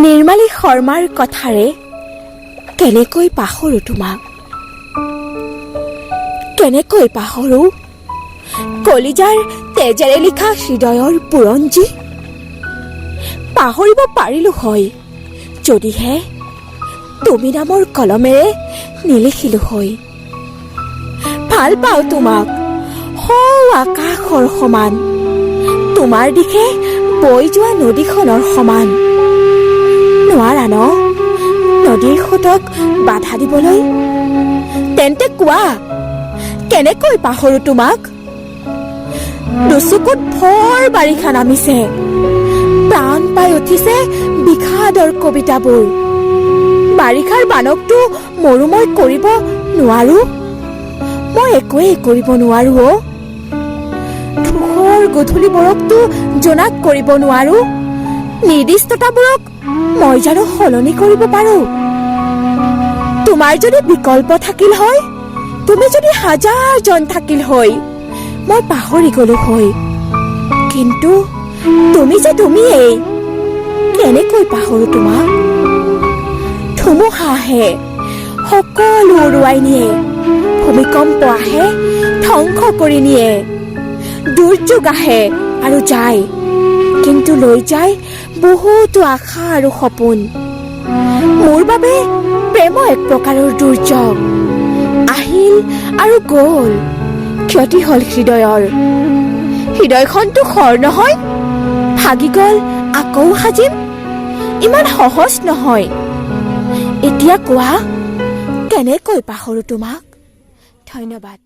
নিৰ্মালী শৰ্মাৰ কথাৰে কেনেকৈ পাহৰো তোমাক, কেনেকৈ পাহৰো কলিজাৰ তেজেৰে লিখা হৃদয়ৰ বুৰঞ্জী। পাহৰিব পাৰিলো হয় যদিহে তুমি নামৰ কলমেৰে নিলিখিলো হয়। ভাল পাওঁ তোমাক সৌ আকাশৰ সমান, তোমাৰ দিশে বৈ যোৱা নদীখনৰ সমান। নোৱাৰা ন নদীৰ সোঁতক বাধা দিবলৈ? তেন্তে কোৱা কেনেকৈ পাহৰো তোমাক? দুচকুত ভৰ বাৰিষা নামিছে, প্ৰাণ পাই উঠিছে বিষাদৰ কবিতাবোৰ। বাৰিষাৰ বানকটো মৰুময় কৰিব নোৱাৰো, মই একোৱেই কৰিব নোৱাৰো অ। ধূসৰ গধূলিবোৰকতো জোনাক কৰিব নোৱাৰো, নিৰ্দিষ্টতাবোৰক মই জানো সলনি কৰিব পাৰো? তোমাৰ যদি বিকল্প থাকিল হয়, তুমি যদি হাজাৰজন থাকিল হয়, মই পাহৰি গলো হয়। কিন্তু তুমি যে তুমিয়েই, কেনেকৈ পাহৰো তোমাক? ধুমুহা আহে সকলো উৰুৱাই নিয়ে, ভূমিকম্প আহে ধ্বংস কৰি নিয়ে, দুৰ্যোগ আহে আৰু যায়, কিন্তু লৈ যায় বহুতো আশা আৰু সপোন। মোৰ বাবে প্ৰেম এক প্ৰকাৰৰ দুৰ্যোগ, আহিল আৰু গ'ল, ক্ষতি হ'ল হৃদয়ৰ। হৃদয়খনতো খৰ নহয়, ভাগি গ'ল আকৌ সাজিম, ইমান সহজ নহয়। এতিয়া কোৱা কেনেকৈ পাহৰো তোমাক? ধন্যবাদ।